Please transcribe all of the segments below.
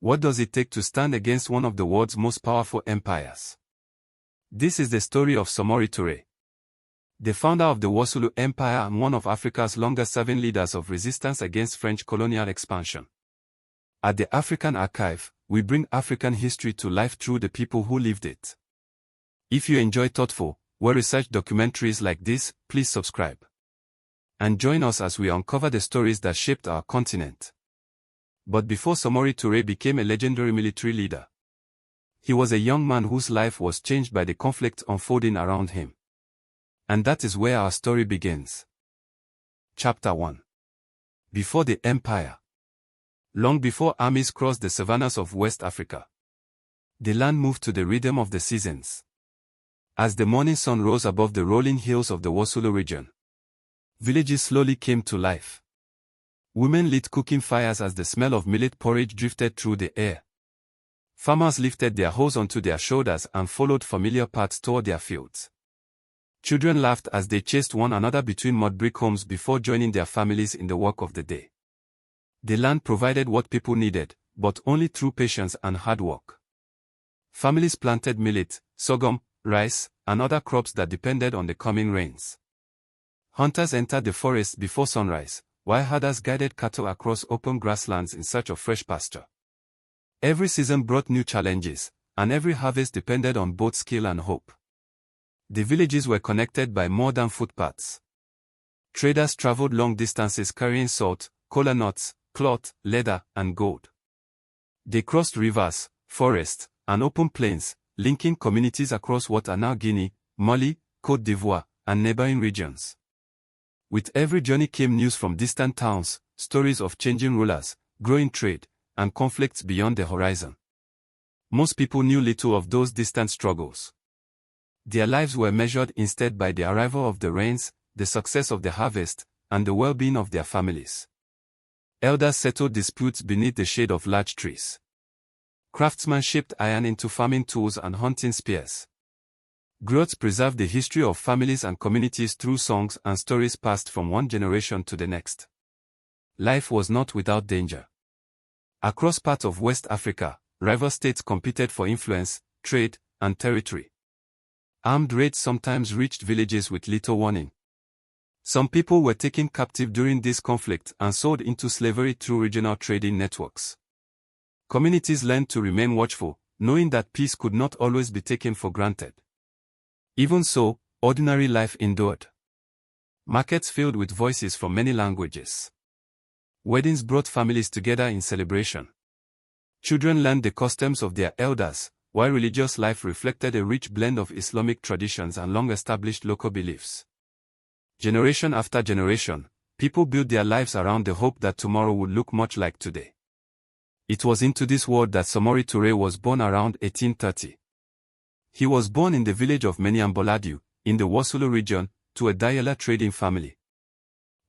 What does it take to stand against one of the world's most powerful empires? This is the story of Samori Touré, the founder of the Wassoulou Empire and one of Africa's longest-serving leaders of resistance against French colonial expansion. At the African Archive, we bring African history to life through the people who lived it. If you enjoy thoughtful, well-researched documentaries like this, please subscribe. And join us as we uncover the stories that shaped our continent. But before Samori Touré became a legendary military leader, he was a young man whose life was changed by the conflict unfolding around him. And that is where our story begins. Chapter 1. Before the Empire. Long before armies crossed the savannas of West Africa, the land moved to the rhythm of the seasons. As the morning sun rose above the rolling hills of the Wassoulou region, villages slowly came to life. Women lit cooking fires as the smell of millet porridge drifted through the air. Farmers lifted their hoes onto their shoulders and followed familiar paths toward their fields. Children laughed as they chased one another between mud brick homes before joining their families in the work of the day. The land provided what people needed, but only through patience and hard work. Families planted millet, sorghum, rice, and other crops that depended on the coming rains. Hunters entered the forest before sunrise, while herders guided cattle across open grasslands in search of fresh pasture. Every season brought new challenges, and every harvest depended on both skill and hope. The villages were connected by more than footpaths. Traders traveled long distances carrying salt, kola nuts, cloth, leather, and gold. They crossed rivers, forests, and open plains, linking communities across what are now Guinea, Mali, Côte d'Ivoire, and neighboring regions. With every journey came news from distant towns, stories of changing rulers, growing trade, and conflicts beyond the horizon. Most people knew little of those distant struggles. Their lives were measured instead by the arrival of the rains, the success of the harvest, and the well-being of their families. Elders settled disputes beneath the shade of large trees. Craftsmen shaped iron into farming tools and hunting spears. Griots preserved the history of families and communities through songs and stories passed from one generation to the next. Life was not without danger. Across parts of West Africa, rival states competed for influence, trade, and territory. Armed raids sometimes reached villages with little warning. Some people were taken captive during this conflict and sold into slavery through regional trading networks. Communities learned to remain watchful, knowing that peace could not always be taken for granted. Even so, ordinary life endured. Markets filled with voices from many languages. Weddings brought families together in celebration. Children learned the customs of their elders, while religious life reflected a rich blend of Islamic traditions and long-established local beliefs. Generation after generation, people built their lives around the hope that tomorrow would look much like today. It was into this world that Samori Touré was born around 1830. He was born in the village of Meniamboladiou, in the Wassoulou region, to a Diala trading family.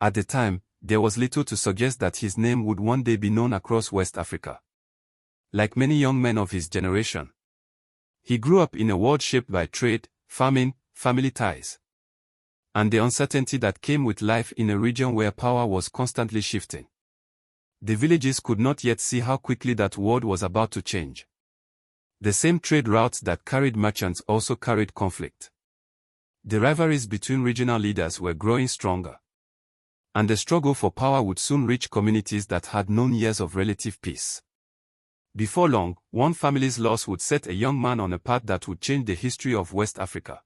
At the time, there was little to suggest that his name would one day be known across West Africa. Like many young men of his generation, he grew up in a world shaped by trade, farming, family ties, and the uncertainty that came with life in a region where power was constantly shifting. The villages could not yet see how quickly that world was about to change. The same trade routes that carried merchants also carried conflict. The rivalries between regional leaders were growing stronger. And the struggle for power would soon reach communities that had known years of relative peace. Before long, one family's loss would set a young man on a path that would change the history of West Africa.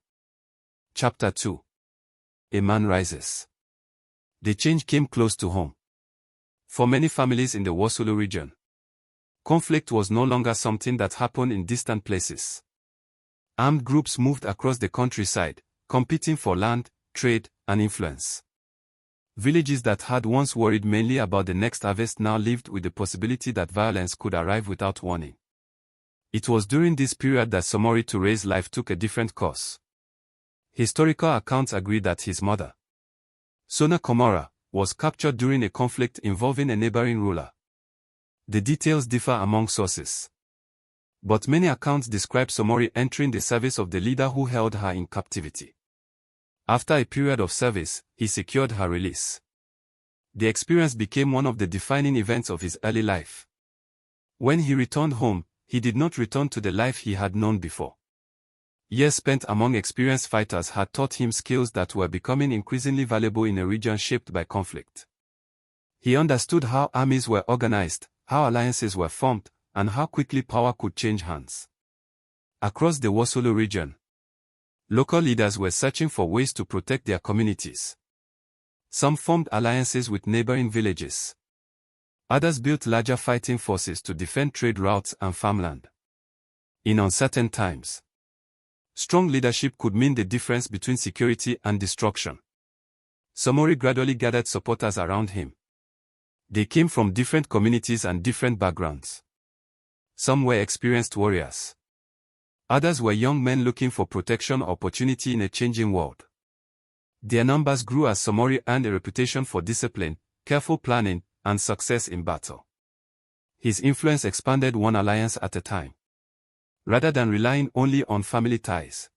Chapter 2. A man rises. The change came close to home. For many families in the Wassoulou region, conflict was no longer something that happened in distant places. Armed groups moved across the countryside, competing for land, trade, and influence. Villages that had once worried mainly about the next harvest now lived with the possibility that violence could arrive without warning. It was during this period that Samori Touré's life took a different course. Historical accounts agree that his mother, Sona Komora, was captured during a conflict involving a neighboring ruler. The details differ among sources. But many accounts describe Samori entering the service of the leader who held her in captivity. After a period of service, he secured her release. The experience became one of the defining events of his early life. When he returned home, he did not return to the life he had known before. Years spent among experienced fighters had taught him skills that were becoming increasingly valuable in a region shaped by conflict. He understood how armies were organized, how alliances were formed, and how quickly power could change hands. Across the Wassoulou region, local leaders were searching for ways to protect their communities. Some formed alliances with neighboring villages. Others built larger fighting forces to defend trade routes and farmland. In uncertain times, strong leadership could mean the difference between security and destruction. Samori gradually gathered supporters around him. They came from different communities and different backgrounds. Some were experienced warriors. Others were young men looking for protection or opportunity in a changing world. Their numbers grew as Samori earned a reputation for discipline, careful planning, and success in battle. His influence expanded one alliance at a time, rather than relying only on family ties.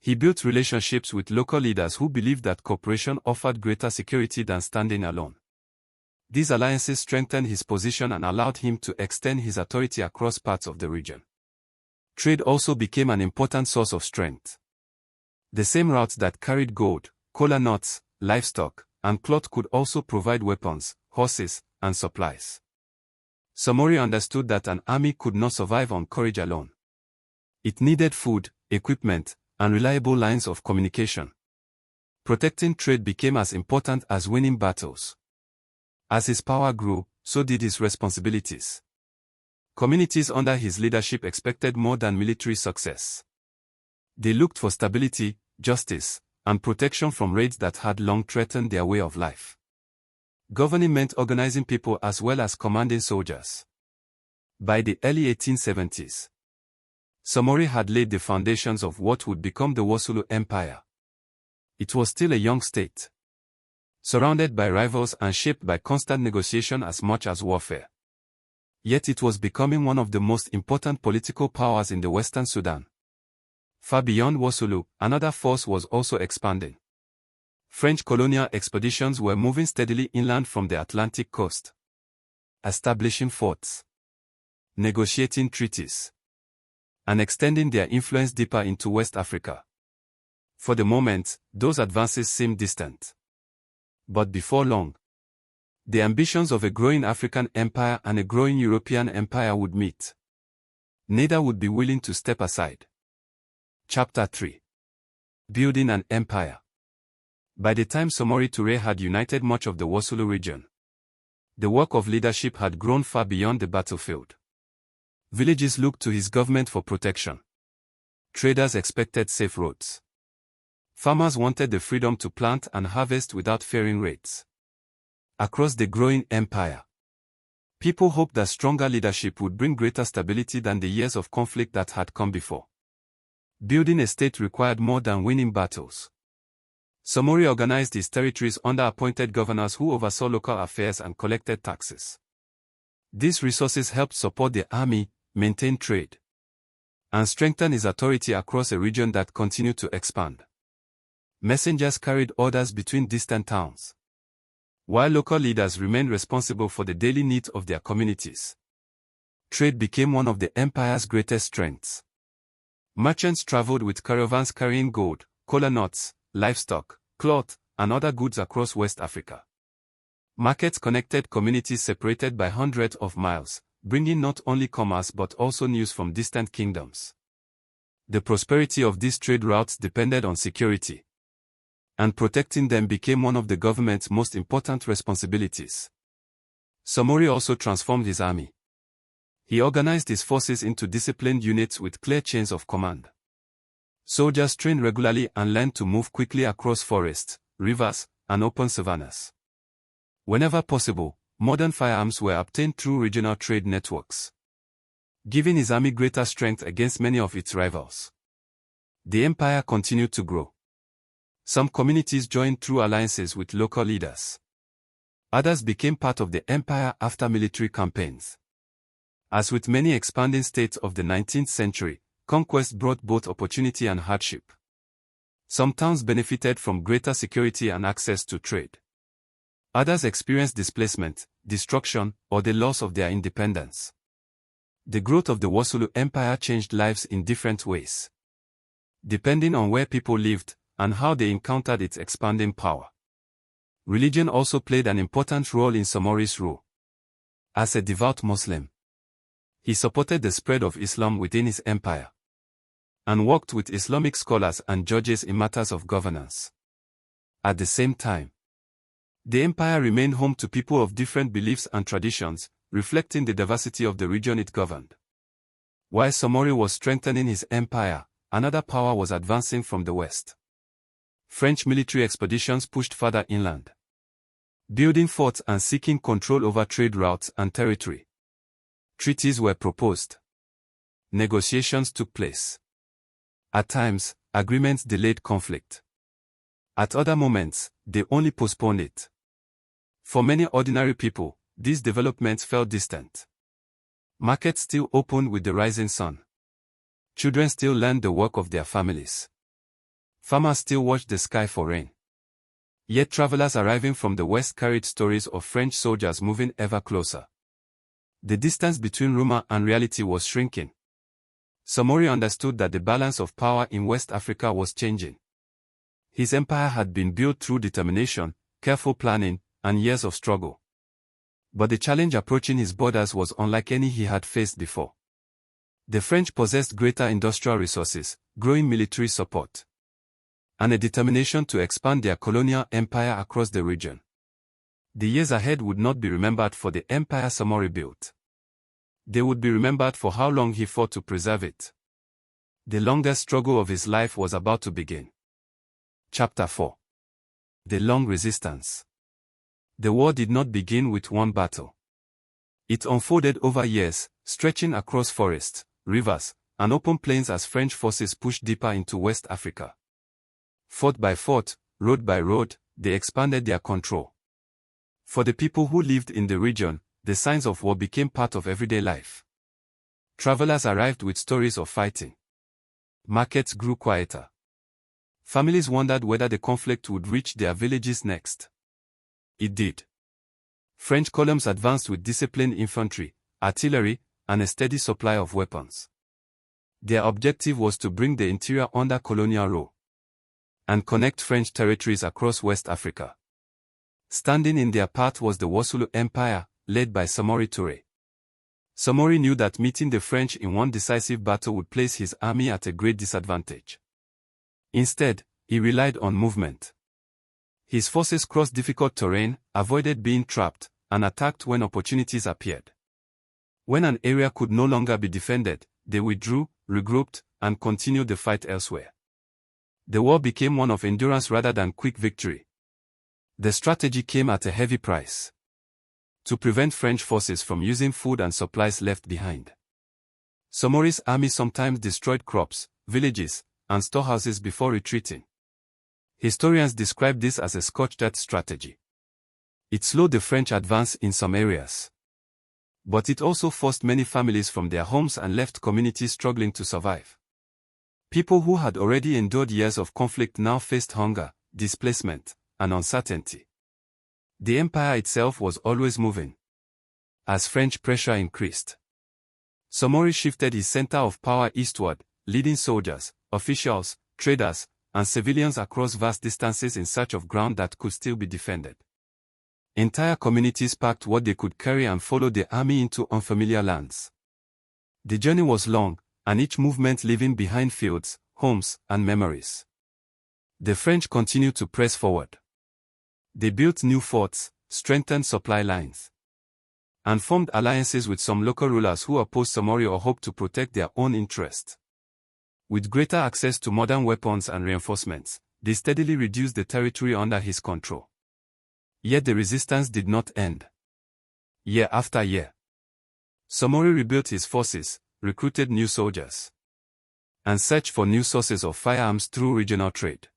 He built relationships with local leaders who believed that cooperation offered greater security than standing alone. These alliances strengthened his position and allowed him to extend his authority across parts of the region. Trade also became an important source of strength. The same routes that carried gold, kola nuts, livestock, and cloth could also provide weapons, horses, and supplies. Samori understood that an army could not survive on courage alone. It needed food, equipment, and reliable lines of communication. Protecting trade became as important as winning battles. As his power grew, so did his responsibilities. Communities under his leadership expected more than military success. They looked for stability, justice, and protection from raids that had long threatened their way of life. Governing meant organizing people as well as commanding soldiers. By the early 1870s, Samori had laid the foundations of what would become the Wassoulou Empire. It was still a young state, surrounded by rivals and shaped by constant negotiation as much as warfare. Yet it was becoming one of the most important political powers in the Western Sudan. Far beyond Wassoulou, another force was also expanding. French colonial expeditions were moving steadily inland from the Atlantic coast, establishing forts, negotiating treaties, and extending their influence deeper into West Africa. For the moment, those advances seemed distant. But before long, the ambitions of a growing African empire and a growing European empire would meet. Neither would be willing to step aside. Chapter 3. Building an Empire. By the time Samori Touré had united much of the Wassoulou region, the work of leadership had grown far beyond the battlefield. Villages looked to his government for protection. Traders expected safe roads. Farmers wanted the freedom to plant and harvest without fearing raids. Across the growing empire, people hoped that stronger leadership would bring greater stability than the years of conflict that had come before. Building a state required more than winning battles. Samori organized his territories under appointed governors who oversaw local affairs and collected taxes. These resources helped support the army, maintain trade, and strengthen his authority across a region that continued to expand. Messengers carried orders between distant towns, while local leaders remained responsible for the daily needs of their communities. Trade became one of the empire's greatest strengths. Merchants traveled with caravans carrying gold, kola nuts, livestock, cloth, and other goods across West Africa. Markets connected communities separated by hundreds of miles, bringing not only commerce but also news from distant kingdoms. The prosperity of these trade routes depended on security, and protecting them became one of the government's most important responsibilities. Samori also transformed his army. He organized his forces into disciplined units with clear chains of command. Soldiers trained regularly and learned to move quickly across forests, rivers, and open savannas. Whenever possible, modern firearms were obtained through regional trade networks, giving his army greater strength against many of its rivals. The empire continued to grow. Some communities joined through alliances with local leaders. Others became part of the empire after military campaigns. As with many expanding states of the 19th century, conquest brought both opportunity and hardship. Some towns benefited from greater security and access to trade. Others experienced displacement, destruction, or the loss of their independence. The growth of the Wassoulou Empire changed lives in different ways, depending on where people lived and how they encountered its expanding power. Religion also played an important role in Samori's rule. As a devout Muslim, he supported the spread of Islam within his empire and worked with Islamic scholars and judges in matters of governance. At the same time, the empire remained home to people of different beliefs and traditions, reflecting the diversity of the region it governed. While Samori was strengthening his empire, another power was advancing from the west. French military expeditions pushed further inland, building forts and seeking control over trade routes and territory. Treaties were proposed. Negotiations took place. At times, agreements delayed conflict. At other moments, they only postponed it. For many ordinary people, these developments felt distant. Markets still opened with the rising sun. Children still learned the work of their families. Farmers still watched the sky for rain. Yet travelers arriving from the west carried stories of French soldiers moving ever closer. The distance between rumor and reality was shrinking. Samori understood that the balance of power in West Africa was changing. His empire had been built through determination, careful planning, and years of struggle. But the challenge approaching his borders was unlike any he had faced before. The French possessed greater industrial resources, growing military support, and a determination to expand their colonial empire across the region. The years ahead would not be remembered for the empire Samori built. They would be remembered for how long he fought to preserve it. The longest struggle of his life was about to begin. Chapter 4. The Long Resistance. The war did not begin with one battle. It unfolded over years, stretching across forests, rivers, and open plains as French forces pushed deeper into West Africa. Fort by fort, road by road, they expanded their control. For the people who lived in the region, the signs of war became part of everyday life. Travelers arrived with stories of fighting. Markets grew quieter. Families wondered whether the conflict would reach their villages next. It did. French columns advanced with disciplined infantry, artillery, and a steady supply of weapons. Their objective was to bring the interior under colonial rule and connect French territories across West Africa. Standing in their path was the Wassoulou Empire, led by Samori Touré. Samori knew that meeting the French in one decisive battle would place his army at a great disadvantage. Instead, he relied on movement. His forces crossed difficult terrain, avoided being trapped, and attacked when opportunities appeared. When an area could no longer be defended, they withdrew, regrouped, and continued the fight elsewhere. The war became one of endurance rather than quick victory. The strategy came at a heavy price. To prevent French forces from using food and supplies left behind, Samori's army sometimes destroyed crops, villages, and storehouses before retreating. Historians describe this as a scorched earth strategy. It slowed the French advance in some areas, but it also forced many families from their homes and left communities struggling to survive. People who had already endured years of conflict now faced hunger, displacement, and uncertainty. The empire itself was always moving. As French pressure increased, Samori shifted his center of power eastward, leading soldiers, officials, traders, and civilians across vast distances in search of ground that could still be defended. Entire communities packed what they could carry and followed the army into unfamiliar lands. The journey was long, and each movement leaving behind fields, homes, and memories. The French continued to press forward. They built new forts, strengthened supply lines, and formed alliances with some local rulers who opposed Samori or hoped to protect their own interests. With greater access to modern weapons and reinforcements, they steadily reduced the territory under his control. Yet the resistance did not end. Year after year, Samori rebuilt his forces, recruited new soldiers, and searched for new sources of firearms through regional trade.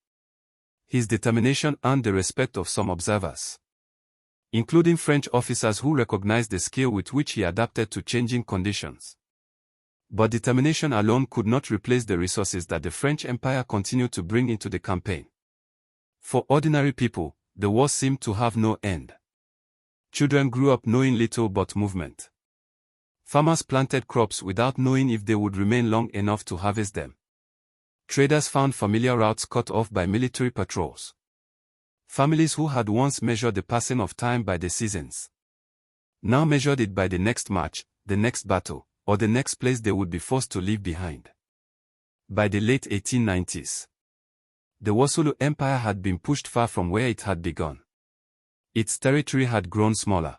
His determination earned the respect of some observers, including French officers who recognized the skill with which he adapted to changing conditions. But determination alone could not replace the resources that the French Empire continued to bring into the campaign. For ordinary people, the war seemed to have no end. Children grew up knowing little but movement. Farmers planted crops without knowing if they would remain long enough to harvest them. Traders found familiar routes cut off by military patrols. Families who had once measured the passing of time by the seasons now measured it by the next march, the next battle, or the next place they would be forced to leave behind. By the late 1890s, the Wassoulou Empire had been pushed far from where it had begun. Its territory had grown smaller.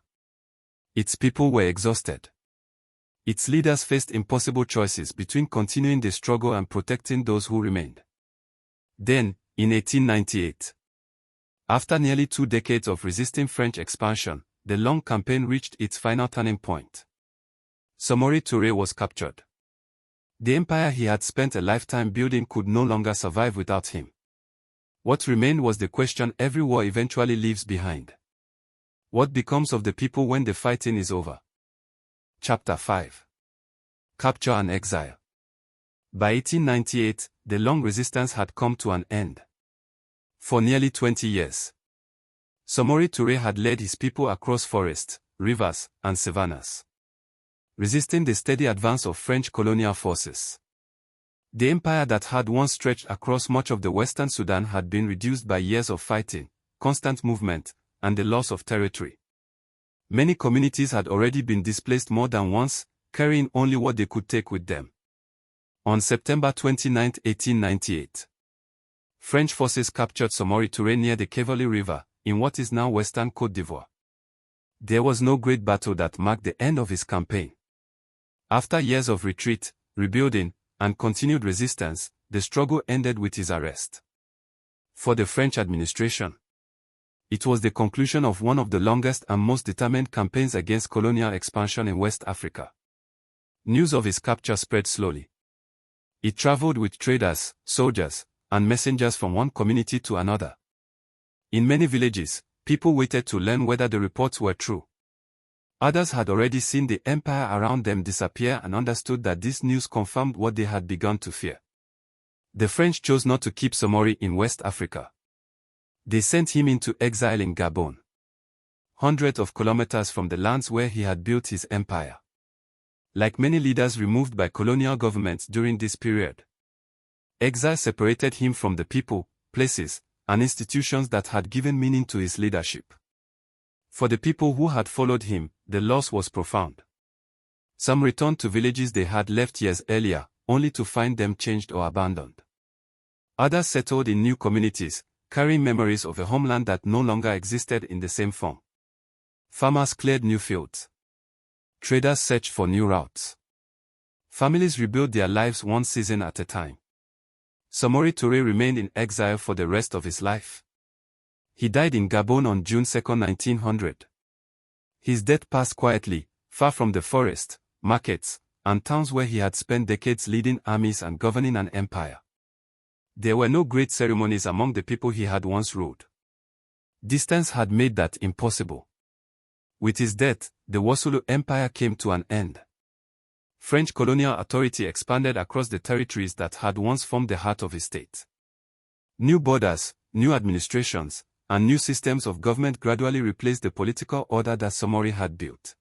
Its people were exhausted. Its leaders faced impossible choices between continuing the struggle and protecting those who remained. Then, in 1898, after nearly 2 decades of resisting French expansion, the long campaign reached its final turning point. Samori Touré was captured. The empire he had spent a lifetime building could no longer survive without him. What remained was the question every war eventually leaves behind. What becomes of the people when the fighting is over? Chapter 5. Capture and Exile. By 1898, the long resistance had come to an end. For nearly 20 years, Samori Touré had led his people across forests, rivers, and savannas, resisting the steady advance of French colonial forces. The empire that had once stretched across much of the western Sudan had been reduced by years of fighting, constant movement, and the loss of territory. Many communities had already been displaced more than once, carrying only what they could take with them. On September 29, 1898, French forces captured Samori Touré near the Cavally River, in what is now western Côte d'Ivoire. There was no great battle that marked the end of his campaign. After years of retreat, rebuilding, and continued resistance, the struggle ended with his arrest. For the French administration, it was the conclusion of one of the longest and most determined campaigns against colonial expansion in West Africa. News of his capture spread slowly. It traveled with traders, soldiers, and messengers from one community to another. In many villages, people waited to learn whether the reports were true. Others had already seen the empire around them disappear and understood that this news confirmed what they had begun to fear. The French chose not to keep Samori in West Africa. They sent him into exile in Gabon, hundreds of kilometers from the lands where he had built his empire. Like many leaders removed by colonial governments during this period, exile separated him from the people, places, and institutions that had given meaning to his leadership. For the people who had followed him, the loss was profound. Some returned to villages they had left years earlier, only to find them changed or abandoned. Others settled in new communities, carrying memories of a homeland that no longer existed in the same form. Farmers cleared new fields. Traders searched for new routes. Families rebuilt their lives one season at a time. Samori Touré remained in exile for the rest of his life. He died in Gabon on June 2, 1900. His death passed quietly, far from the forest, markets, and towns where he had spent decades leading armies and governing an empire. There were no great ceremonies among the people he had once ruled. Distance had made that impossible. With his death, the Wassoulou Empire came to an end. French colonial authority expanded across the territories that had once formed the heart of his state. New borders, new administrations, and new systems of government gradually replaced the political order that Samori had built.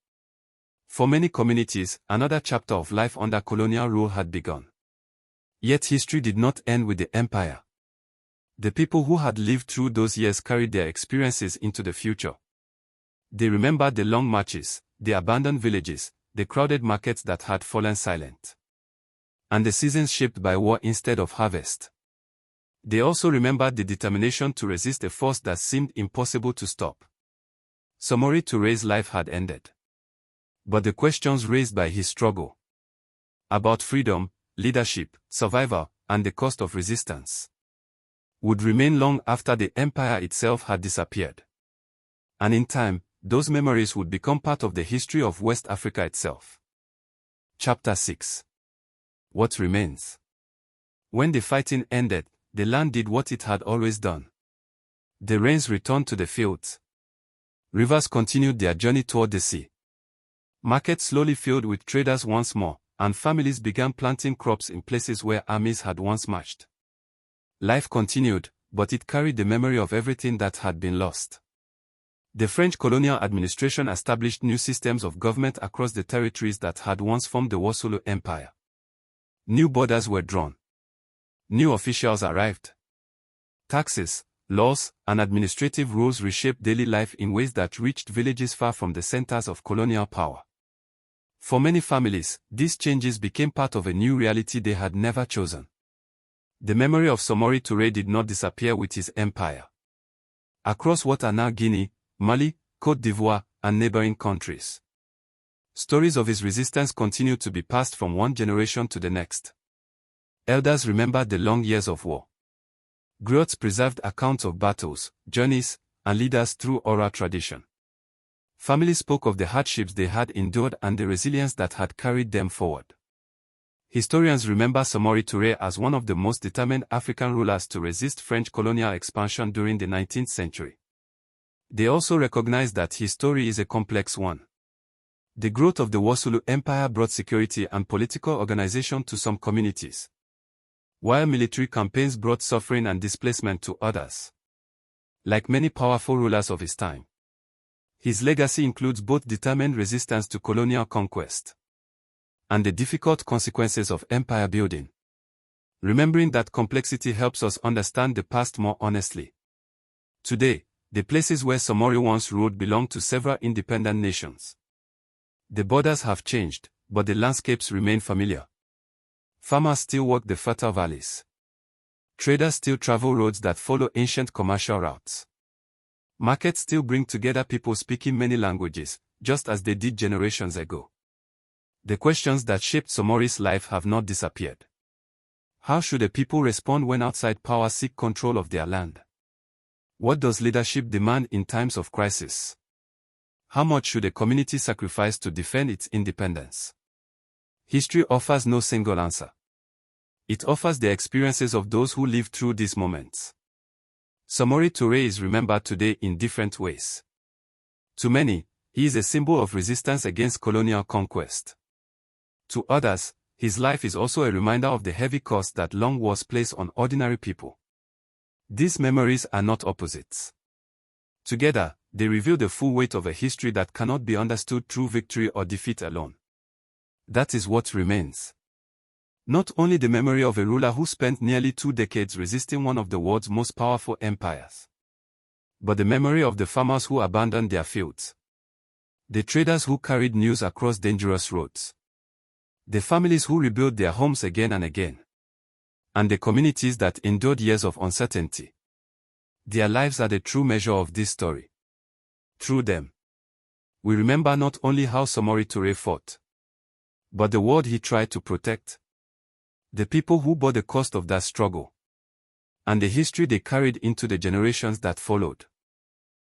For many communities, another chapter of life under colonial rule had begun. Yet history did not end with the empire. The people who had lived through those years carried their experiences into the future. They remembered the long marches, the abandoned villages, the crowded markets that had fallen silent, and the seasons shaped by war instead of harvest. They also remembered the determination to resist a force that seemed impossible to stop. Samori Touré's life had ended. But the questions raised by his struggle about freedom, leadership, survival, and the cost of resistance would remain long after the empire itself had disappeared. And in time, those memories would become part of the history of West Africa itself. Chapter 6. What remains? When the fighting ended, the land did what it had always done. The rains returned to the fields. Rivers continued their journey toward the sea. Markets slowly filled with traders once more, and families began planting crops in places where armies had once marched. Life continued, but it carried the memory of everything that had been lost. The French colonial administration established new systems of government across the territories that had once formed the Wassoulou Empire. New borders were drawn. New officials arrived. Taxes, laws, and administrative rules reshaped daily life in ways that reached villages far from the centers of colonial power. For many families, these changes became part of a new reality they had never chosen. The memory of Samori Touré did not disappear with his empire. Across what are now Guinea, Mali, Côte d'Ivoire, and neighboring countries, stories of his resistance continued to be passed from one generation to the next. Elders remembered the long years of war. Griots preserved accounts of battles, journeys, and leaders through oral tradition. Families spoke of the hardships they had endured and the resilience that had carried them forward. Historians remember Samori Touré as one of the most determined African rulers to resist French colonial expansion during the 19th century. They also recognize that his story is a complex one. The growth of the Wassoulou Empire brought security and political organization to some communities, while military campaigns brought suffering and displacement to others. Like many powerful rulers of his time, his legacy includes both determined resistance to colonial conquest and the difficult consequences of empire building. Remembering that complexity helps us understand the past more honestly. Today, the places where Samori once ruled belong to several independent nations. The borders have changed, but the landscapes remain familiar. Farmers still work the fertile valleys. Traders still travel roads that follow ancient commercial routes. Markets still bring together people speaking many languages, just as they did generations ago. The questions that shaped Samori's life have not disappeared. How should a people respond when outside power seek control of their land? What does leadership demand in times of crisis? How much should a community sacrifice to defend its independence? History offers no single answer. It offers the experiences of those who lived through these moments. Samori Touré is remembered today in different ways. To many, he is a symbol of resistance against colonial conquest. To others, his life is also a reminder of the heavy cost that long wars place on ordinary people. These memories are not opposites. Together, they reveal the full weight of a history that cannot be understood through victory or defeat alone. That is what remains. Not only the memory of a ruler who spent nearly 2 decades resisting one of the world's most powerful empires, but the memory of the farmers who abandoned their fields, the traders who carried news across dangerous roads, the families who rebuilt their homes again and again, and the communities that endured years of uncertainty. Their lives are the true measure of this story. Through them, we remember not only how Samori Touré fought, but the world he tried to protect, the people who bore the cost of that struggle, and the history they carried into the generations that followed.